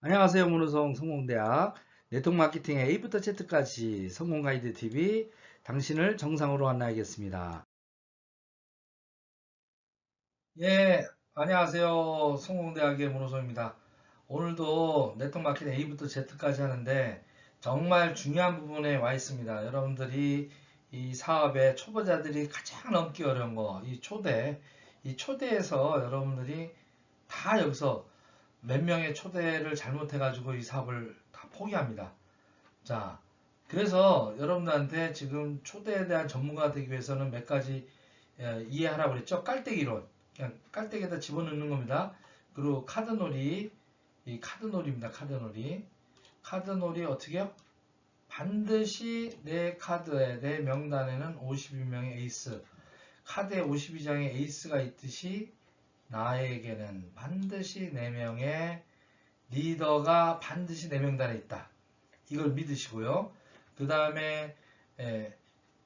안녕하세요. 문호성 성공대학 네트워크 마케팅의 A부터 Z까지 성공 가이드 TV 당신을 정상으로 안내하겠습니다. 예, 안녕하세요. 성공대학의 문호성입니다. 오늘도 네트워크 마케팅 A부터 Z까지 하는데 정말 중요한 부분에 와 있습니다. 여러분들이 이 사업의 초보자들이 가장 넘기 어려운 거, 이 초대에서 여러분들이 다 여기서 몇 명의 초대를 잘못해가지고 이 사업을 다 포기합니다. 자, 그래서 여러분들한테 지금 초대에 대한 전문가가 되기 위해서는 몇 가지 이해하라고 그랬죠? 깔때기론. 그냥 깔때기에다 집어넣는 겁니다. 그리고 카드놀이, 이 카드놀이입니다. 카드놀이. 카드놀이 어떻게 해요? 반드시 내 카드에, 내 명단에는 52명의 에이스, 카드에 52장의 에이스가 있듯이 나에게는 반드시 4명의 리더가 반드시 내 명단에 있다. 이걸 믿으시고요. 그 다음에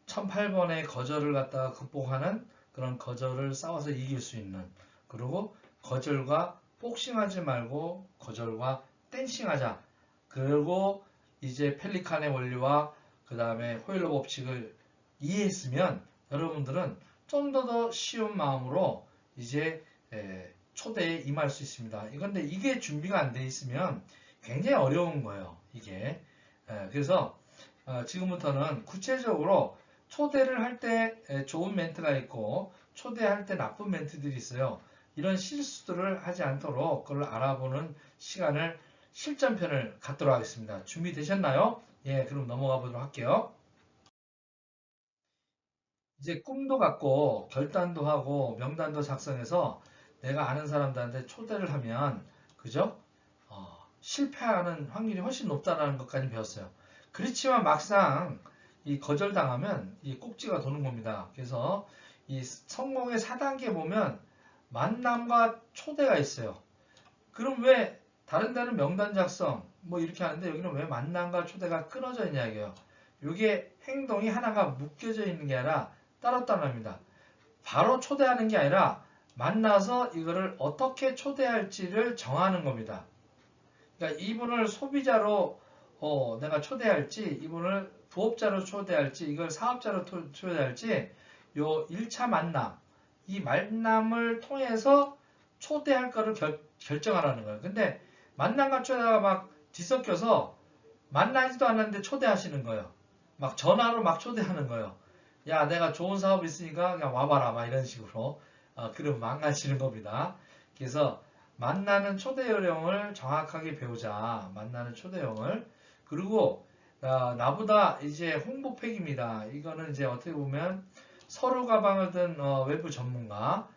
1008번의 거절을 갖다가 극복하는 그런 거절을 싸워서 이길 수 있는, 그리고 거절과 복싱하지 말고 거절과 댄싱하자. 그리고 이제 펠리칸의 원리와 그 다음에 호일러 법칙을 이해했으면 여러분들은 좀 더 쉬운 마음으로 이제 초대에 임할 수 있습니다. 그런데 이게 준비가 안 돼 있으면 굉장히 어려운 거예요. 이게. 그래서 지금부터는 구체적으로 초대를 할 때 좋은 멘트가 있고 초대할 때 나쁜 멘트들이 있어요. 이런 실수들을 하지 않도록 그걸 알아보는 시간을 실전편을 갖도록 하겠습니다. 준비되셨나요? 예, 그럼 넘어가 보도록 할게요. 이제 꿈도 갖고 결단도 하고 명단도 작성해서 내가 아는 사람들한테 초대를 하면 그죠? 실패하는 확률이 훨씬 높다는 것까지 배웠어요. 그렇지만 막상 이 거절당하면 이 꼭지가 도는 겁니다. 그래서 이 성공의 4단계 보면 만남과 초대가 있어요. 그럼 왜 다른 데는 명단 작성 뭐 이렇게 하는데 여기는 왜 만남과 초대가 끊어져 있냐 이게요. 이게 행동이 하나가 묶여져 있는 게 아니라 따로따로합니다. 바로 초대하는 게 아니라 만나서 이거를 어떻게 초대할지를 정하는 겁니다. 그러니까 이분을 소비자로 내가 초대할지, 이분을 부업자로 초대할지, 이걸 사업자로 초대할지, 요 1차 만남, 이 만남을 통해서 초대할 거를 결정하라는 거예요. 근데 만남과 초대가 막 뒤섞여서 만나지도 않았는데 초대하시는 거예요. 막 전화로 막 초대하는 거예요. 야, 내가 좋은 사업 있으니까 그냥 와봐라, 막 이런 식으로. 그럼 망가지는 겁니다. 그래서 만나는 초대 요령을 정확하게 배우자. 만나는 초대형을. 그리고 나보다 이제 홍보팩입니다. 이거는 이제 어떻게 보면 서류 가방을 든 외부 전문가,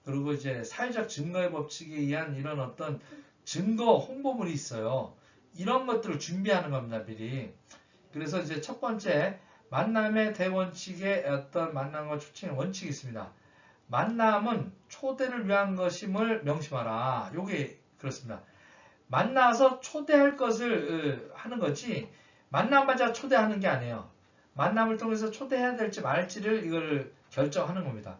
그리고 이제 사회적 증거의 법칙에 의한 이런 어떤 증거 홍보물이 있어요. 이런 것들을 준비하는 겁니다, 미리. 그래서 이제 첫 번째 만남의 대원칙의 어떤 만남과 초청의 원칙이 있습니다. 만남은 초대를 위한 것임을 명심하라. 요게 그렇습니다. 만나서 초대할 것을 하는 거지 만나마자 초대하는 게 아니에요. 만남을 통해서 초대해야 될지 말지를 이걸 결정하는 겁니다.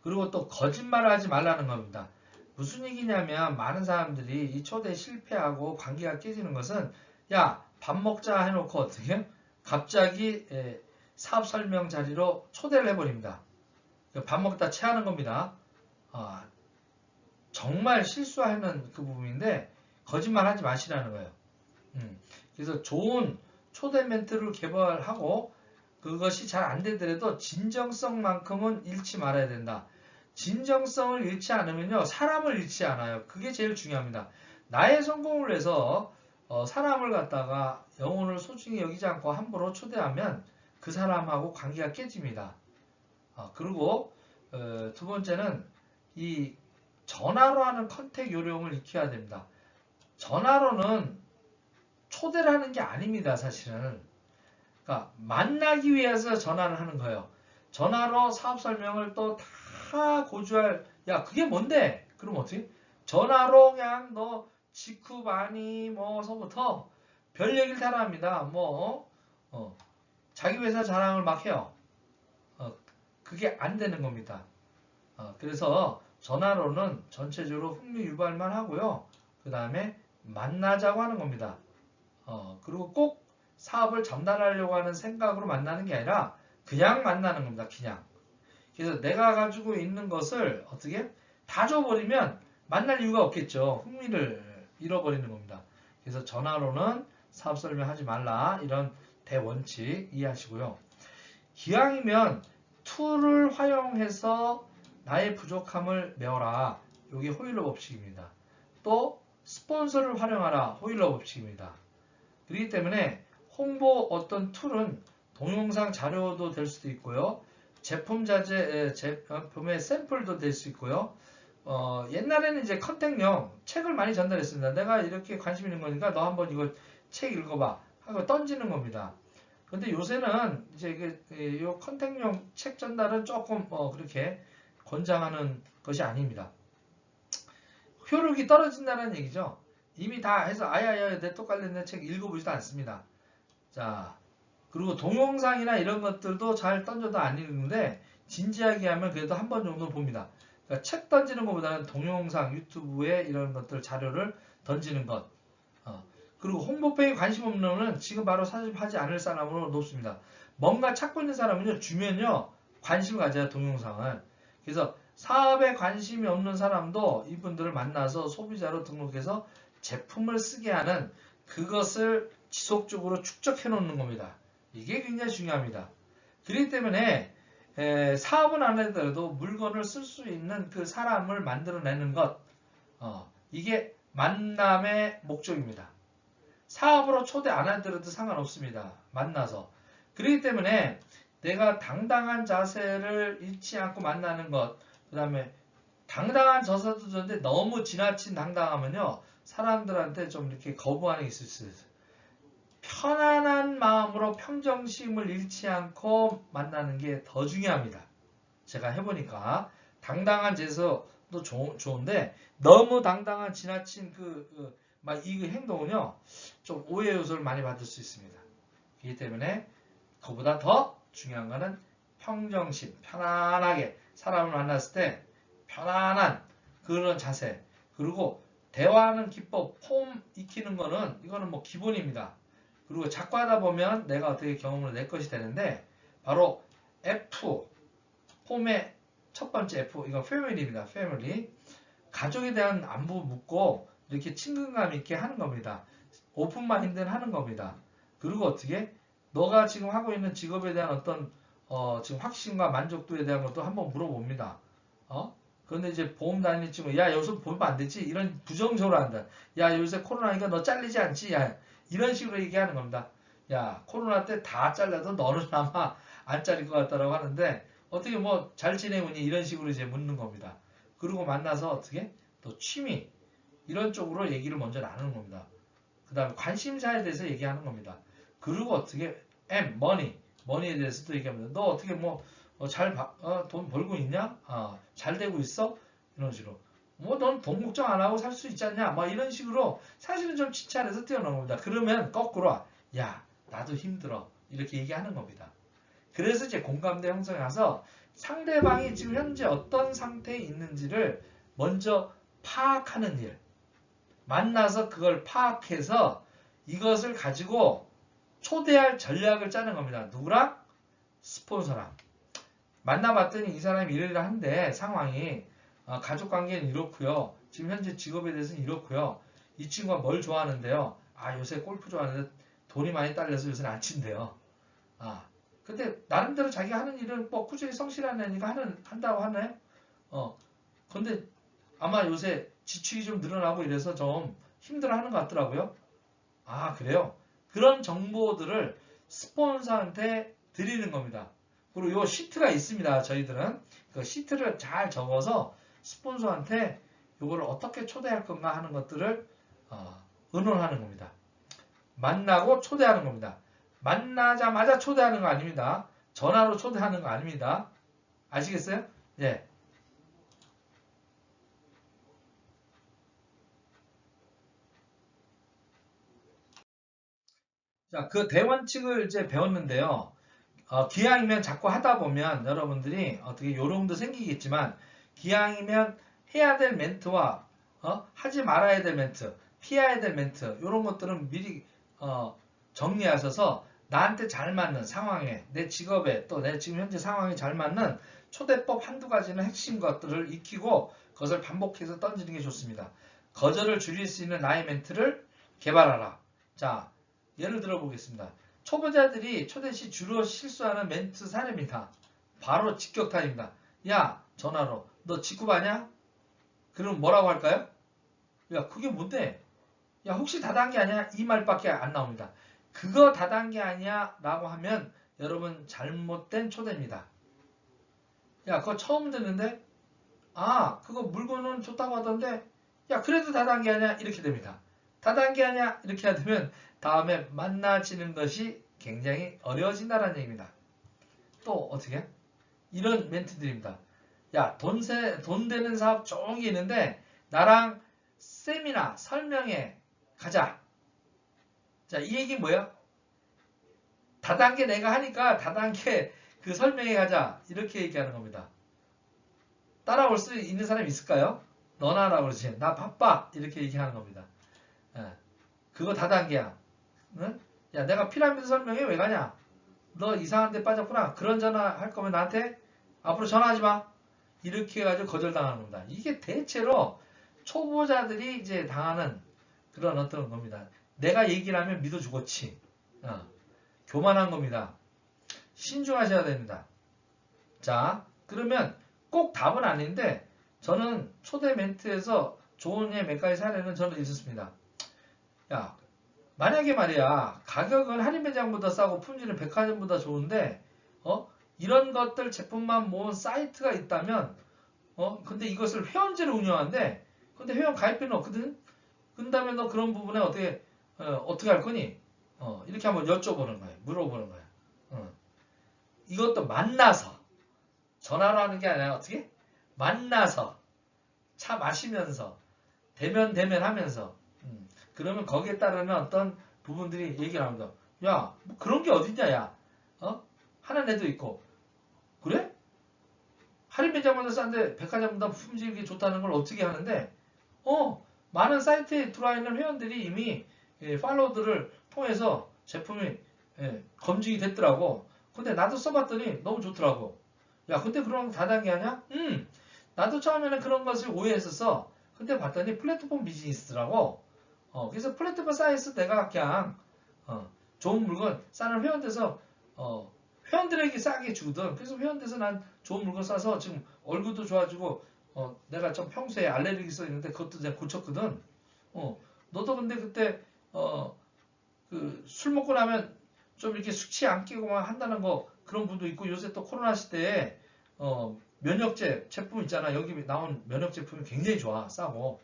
그리고 또 거짓말을 하지 말라는 겁니다. 무슨 얘기냐면 많은 사람들이 이 초대에 실패하고 관계가 깨지는 것은 야, 밥 먹자 해놓고 어떻게 갑자기 사업 설명 자리로 초대를 해버립니다. 밥 먹다 체하는 겁니다. 정말 실수하는 그 부분인데 거짓말 하지 마시라는 거예요. 그래서 좋은 초대 멘트를 개발하고 그것이 잘 안 되더라도 진정성만큼은 잃지 말아야 된다. 진정성을 잃지 않으면요 사람을 잃지 않아요. 그게 제일 중요합니다. 나의 성공을 위해서 사람을 갖다가 영혼을 소중히 여기지 않고 함부로 초대하면 그 사람하고 관계가 깨집니다. 그리고 두 번째는 이 전화로 하는 컨택 요령을 익혀야 됩니다. 전화로는 초대를 하는 게 아닙니다, 사실은. 그러니까 만나기 위해서 전화를 하는 거예요. 전화로 사업 설명을 또 다 고주할, 야, 그게 뭔데? 그럼 어떻게? 전화로 그냥 너 직후 많이 뭐서부터 별 얘기를 다 합니다. 자기 회사 자랑을 막 해요. 그게 안 되는 겁니다. 그래서 전화로는 전체적으로 흥미 유발만 하고요. 그 다음에 만나자고 하는 겁니다. 그리고 꼭 사업을 전달하려고 하는 생각으로 만나는 게 아니라 그냥 만나는 겁니다. 그냥. 그래서 내가 가지고 있는 것을 어떻게 다 줘버리면 만날 이유가 없겠죠. 흥미를 잃어버리는 겁니다. 그래서 전화로는 사업 설명하지 말라. 이런 대원칙 이해하시고요. 기왕이면 툴을 활용해서 나의 부족함을 메워라. 이게 호일러 법칙입니다. 또 스폰서를 활용하라. 호일러 법칙입니다. 그렇기 때문에 홍보 어떤 툴은 동영상 자료도 될 수도 있고요. 제품의 샘플도 될 수 있고요. 옛날에는 이제 컨택용 책을 많이 전달했습니다. 내가 이렇게 관심 있는 거니까 너 한번 이거 책 읽어봐 하고 던지는 겁니다. 근데 요새는 이제 이 컨택용 책 전달은 조금 그렇게 권장하는 것이 아닙니다. 효력이 떨어진다는 얘기죠. 이미 다 해서 아야야 내 또 관련된 책 읽어보지도 않습니다. 자, 그리고 동영상이나 이런 것들도 잘 던져도 안 읽는데 진지하게 하면 그래도 한 번 정도 봅니다. 그러니까 책 던지는 것보다는 동영상, 유튜브에 이런 것들 자료를 던지는 것. 그리고 홍보페이에 관심 없는 놈은 지금 바로 사집하지 않을 사람으로 높습니다. 뭔가 찾고 있는 사람은요, 주면요, 관심을 가져야 동영상을. 그래서 사업에 관심이 없는 사람도 이분들을 만나서 소비자로 등록해서 제품을 쓰게 하는 그것을 지속적으로 축적해 놓는 겁니다. 이게 굉장히 중요합니다. 그렇기 때문에 사업은 안 하더라도 물건을 쓸 수 있는 그 사람을 만들어내는 것, 이게 만남의 목적입니다. 사업으로 초대 안 하더라도 상관없습니다. 만나서. 그렇기 때문에 내가 당당한 자세를 잃지 않고 만나는 것, 그 다음에 당당한 자세도 좋은데 너무 지나친 당당하면요, 사람들한테 좀 이렇게 거부하는 게 있을 수 있어요. 편안한 마음으로 평정심을 잃지 않고 만나는 게 더 중요합니다. 제가 해보니까 당당한 제서도 좋은데 너무 당당한 지나친 이 행동은요 좀 오해 요소를 많이 받을 수 있습니다. 그렇기 때문에 그보다 더 중요한 거는 평정심, 편안하게 사람을 만났을 때 편안한 그런 자세, 그리고 대화하는 기법, 폼 익히는 거는 이거는 뭐 기본입니다. 그리고 자꾸 하다 보면 내가 어떻게 경험을 낼 것이 되는데 바로 F, 폼의 첫 번째 F, 이건 패밀리입니다. 패밀리. 가족에 대한 안부 묻고 이렇게 친근감 있게 하는 겁니다. 오픈마인드는 하는 겁니다. 그리고 어떻게 너가 지금 하고 있는 직업에 대한 어떤 지금 확신과 만족도에 대한 것도 한번 물어봅니다. 그런데 이제 보험단위 친구, 야 여기서 보면 안 되지, 이런 부정적으로 한다. 야 요새 코로나니까 너 잘리지 않지? 야 이런 식으로 얘기하는 겁니다. 야 코로나 때 다 잘려도 너는 아마 안 잘릴 것 같다라고 하는데 어떻게 뭐 잘 지내고 있니? 이런 식으로 이제 묻는 겁니다. 그리고 만나서 어떻게 또 취미 이런 쪽으로 얘기를 먼저 나누는 겁니다. 그 다음에 관심사에 대해서 얘기하는 겁니다. 그리고 어떻게 머니에 대해서도 얘기합니다. 너 어떻게 뭐 돈 벌고 있냐? 잘 되고 있어? 이런 식으로. 뭐 넌 돈 걱정 안 하고 살 수 있지 않냐? 뭐 이런 식으로 사실은 좀 칭찬해서 뛰어넘는 겁니다. 그러면 거꾸로 야 나도 힘들어 이렇게 얘기하는 겁니다. 그래서 이제 공감대 형성이 와서 상대방이 지금 현재 어떤 상태에 있는지를 먼저 파악하는 일, 만나서 그걸 파악해서 이것을 가지고 초대할 전략을 짜는 겁니다. 누구랑? 스폰서랑. 만나봤더니 이 사람이 이러이러 한데 상황이 가족관계는 이렇고요. 지금 현재 직업에 대해서는 이렇고요. 이 친구가 뭘 좋아하는데요. 요새 골프 좋아하는데 돈이 많이 딸려서 요새는 안 친대요. 근데 나름대로 자기가 하는 일은 뭐 꾸준히 성실한 애니까 한다고 하네. 근데 아마 요새 지출이 좀 늘어나고 이래서 좀 힘들어하는 것 같더라고요. 그래요? 그런 정보들을 스폰서한테 드리는 겁니다. 그리고 요 시트가 있습니다. 저희들은 그 시트를 잘 적어서 스폰서한테 요거를 어떻게 초대할 건가 하는 것들을 의논하는 겁니다. 만나고 초대하는 겁니다. 만나자마자 초대하는 거 아닙니다. 전화로 초대하는 거 아닙니다. 아시겠어요? 예. 자, 그 대원칙을 이제 배웠는데요. 기왕이면 자꾸 하다 보면 여러분들이 어떻게 요령도 생기겠지만 기왕이면 해야 될 멘트와 하지 말아야 될 멘트, 피해야 될 멘트 이런 것들은 미리 정리하셔서 나한테 잘 맞는 상황에 내 직업에 또 내 지금 현재 상황에 잘 맞는 초대법 한두 가지는 핵심 것들을 익히고 그것을 반복해서 던지는 게 좋습니다. 거절을 줄일 수 있는 나의 멘트를 개발하라. 자, 예를 들어 보겠습니다. 초보자들이 초대 시 주로 실수하는 멘트 사례입니다. 바로 직격탄입니다. 야, 전화로 너 직구바냐? 그럼 뭐라고 할까요? 야, 그게 뭔데? 야, 혹시 다단계 아니야? 이 말밖에 안 나옵니다. 그거 다단계 아니야? 라고 하면 여러분 잘못된 초대입니다. 야, 그거 처음 듣는데? 아, 그거 물건은 좋다고 하던데? 야, 그래도 다단계 아니야? 이렇게 됩니다. 다단계 아니야? 이렇게 되면 다음에 만나지는 것이 굉장히 어려워진다는 얘기입니다. 또 어떻게? 이런 멘트들입니다. 야, 돈 되는 사업 좋은 게 있는데 나랑 세미나 설명회 가자. 자, 이 얘기 뭐야? 다단계 내가 하니까 다단계 그 설명회 가자. 이렇게 얘기하는 겁니다. 따라올 수 있는 사람이 있을까요? 너나 하라고 그러지. 나 바빠. 이렇게 얘기하는 겁니다. 예, 그거 다단계야. 응? 야, 내가 피라미드 설명회 왜 가냐? 너 이상한 데 빠졌구나. 그런 전화 할 거면 나한테 앞으로 전화하지 마. 이렇게 해가지고 거절당하는 겁니다. 이게 대체로 초보자들이 이제 당하는 그런 어떤 겁니다. 내가 얘기를 하면 믿어 주겠지. 교만한 겁니다. 신중하셔야 됩니다. 자, 그러면 꼭 답은 아닌데 저는 초대 멘트에서 좋은 예 몇 가지 사례는 저는 있었습니다. 야, 만약에 말이야 가격은 할인 매장보다 싸고 품질은 백화점보다 좋은데 이런 것들 제품만 모은 사이트가 있다면 근데 이것을 회원제로 운영하는데 근데 회원 가입비는 없거든. 그다음에 너 그런 부분에 어떻게 할 거니? 이렇게 한번 여쭤보는 거예요. 물어보는 거예요. 이것도 만나서 전화로 하는 게 아니라 어떻게? 만나서 차 마시면서 대면 하면서 그러면 거기에 따르는 어떤 부분들이 얘기를 합니다. 야, 뭐 그런 게 어딨냐, 야. 하는 애도 있고. 그래? 할인 매장보다 싼데 백화점보다 품질이 좋다는 걸 어떻게 하는데, 많은 사이트에 들어와 있는 회원들이 이미 팔로우들을 통해서 제품이 검증이 됐더라고. 근데 나도 써봤더니 너무 좋더라고. 야, 근데 그런 다단계 하냐? 나도 처음에는 그런 것을 오해했었어. 근데 봤더니 플랫폼 비즈니스라고. 그래서 플랫폼 사이트에서 내가 그냥 좋은 물건 싸는 회원돼서 회원들에게 싸게 주거든. 그래서 회원돼서 난 좋은 물건 싸서 지금 얼굴도 좋아지고 내가 좀 평소에 알레르기 써 있는데 그것도 내가 고쳤거든. 너도 근데 그때 그 술 먹고 나면 좀 이렇게 숙취 안 끼고만 한다는 거 그런 분도 있고 요새 또 코로나 시대에 면역제 제품 있잖아. 여기 나온 면역 제품이 굉장히 좋아. 싸고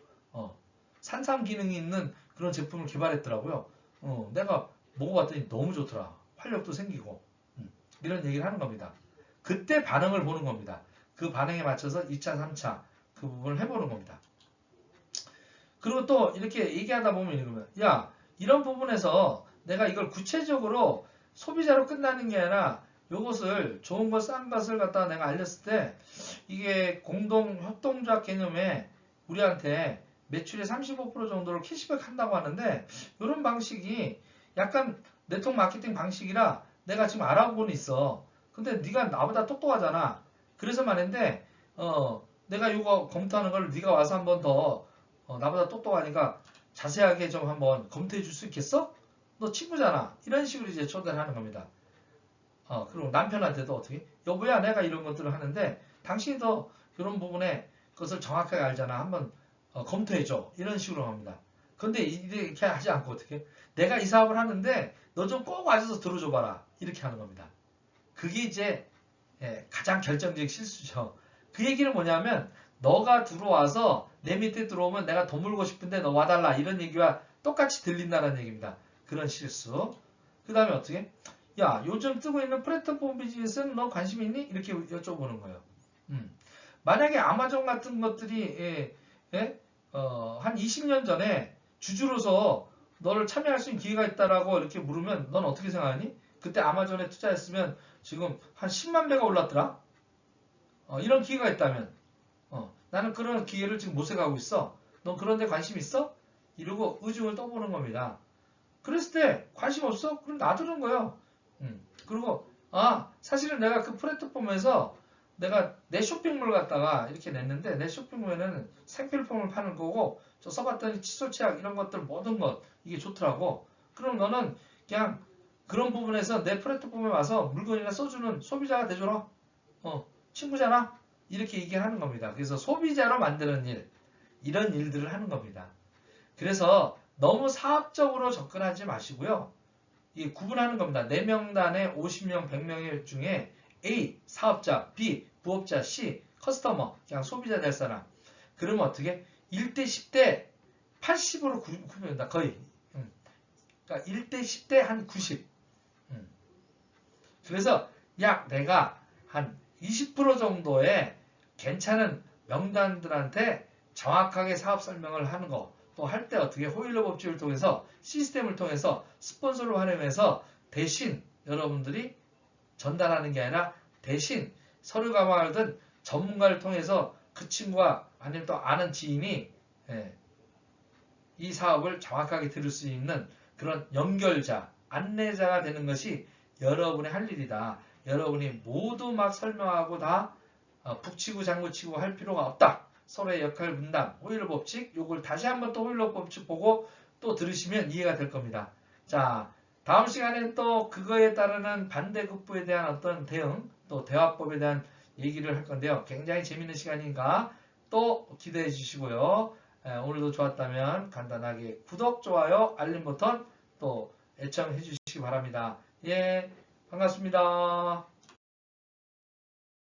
산삼 기능이 있는 그런 제품을 개발했더라고요. 내가 먹어봤더니 너무 좋더라. 활력도 생기고 이런 얘기를 하는 겁니다. 그때 반응을 보는 겁니다. 그 반응에 맞춰서 2차, 3차 그 부분을 해보는 겁니다. 그리고 또 이렇게 얘기하다 보면 이러면 야, 이런 부분에서 내가 이걸 구체적으로 소비자로 끝나는 게 아니라 요것을 좋은 거 싼 것을 갖다가 내가 알렸을 때 이게 공동 협동조합 개념에 우리한테 매출의 35% 정도를 캐시백 한다고 하는데 이런 방식이 약간 네트워크 마케팅 방식이라 내가 지금 알아보고는 있어. 근데 네가 나보다 똑똑하잖아. 그래서 말인데 내가 이거 검토하는 걸 네가 와서 한번 더 나보다 똑똑하니까 자세하게 좀 한번 검토해 줄 수 있겠어? 너 친구잖아. 이런 식으로 이제 초대를 하는 겁니다. 그리고 남편한테도 어떻게? 여보야, 내가 이런 것들을 하는데 당신도 이런 부분에 그것을 정확하게 알잖아. 한번 검토해줘. 이런 식으로 합니다. 근데 이렇게 하지 않고 어떻게? 내가 이 사업을 하는데 너 좀 꼭 와줘서 들어줘봐라. 이렇게 하는 겁니다. 그게 이제 가장 결정적인 실수죠. 그 얘기는 뭐냐면 너가 들어와서 내 밑에 들어오면 내가 돈 물고 싶은데 너 와달라. 이런 얘기와 똑같이 들린다는 얘기입니다. 그런 실수. 그 다음에 어떻게? 야, 요즘 뜨고 있는 플랫폼 비즈니스는 너 관심 있니? 이렇게 여쭤보는 거예요. 만약에 아마존 같은 것들이 한 20년 전에 주주로서 너를 참여할 수 있는 기회가 있다라고 이렇게 물으면 넌 어떻게 생각하니? 그때 아마존에 투자했으면 지금 한 10만 배가 올랐더라? 이런 기회가 있다면 나는 그런 기회를 지금 모색하고 있어. 넌 그런 데 관심 있어? 이러고 의중을 떠보는 겁니다. 그랬을 때 관심 없어? 그럼 놔두는 거예요. 그리고 사실은 내가 그 플랫폼에서 내가 내 쇼핑몰 갔다가 이렇게 냈는데 내 쇼핑몰에는 생필품을 파는 거고 저 써봤더니 칫솔, 치약 이런 것들 모든 것 이게 좋더라고. 그럼 너는 그냥 그런 부분에서 내 플랫폼에 와서 물건이나 써주는 소비자가 되줘라. 친구잖아. 이렇게 얘기하는 겁니다. 그래서 소비자로 만드는 일, 이런 일들을 하는 겁니다. 그래서 너무 사업적으로 접근하지 마시고요. 이 구분하는 겁니다. 내 명단에 50명, 100명 중에 A, 사업자, B, 부업자, C, 커스터머, 그냥 소비자 될 사람. 그러면 어떻게? 1대 10대 80으로 구분된다. 거의. 그러니까 1대 10대 한 90. 그래서 약 내가 한 20% 정도의 괜찮은 명단들한테 정확하게 사업 설명을 하는 거. 또 할 때 어떻게 호일러 법칙을 통해서 시스템을 통해서 스폰서를 활용해서 대신 여러분들이 전달하는 게 아니라 대신 서류 가방하든 전문가를 통해서 그 친구가 아니면 또 아는 지인이 이 사업을 정확하게 들을 수 있는 그런 연결자, 안내자가 되는 것이 여러분의 할 일이다. 여러분이 모두 막 설명하고 다 북치고 장구치고 할 필요가 없다. 서로의 역할 분담, 호일러 법칙, 요걸 다시 한번 또 호일러 법칙 보고 또 들으시면 이해가 될 겁니다. 자, 다음 시간엔 또 그거에 따르는 반대급부에 대한 어떤 대응, 또 대화법에 대한 얘기를 할 건데요. 굉장히 재밌는 시간이니까 또 기대해 주시고요. 오늘도 좋았다면 간단하게 구독, 좋아요, 알림 버튼 또 애청해 주시기 바랍니다. 예, 반갑습니다.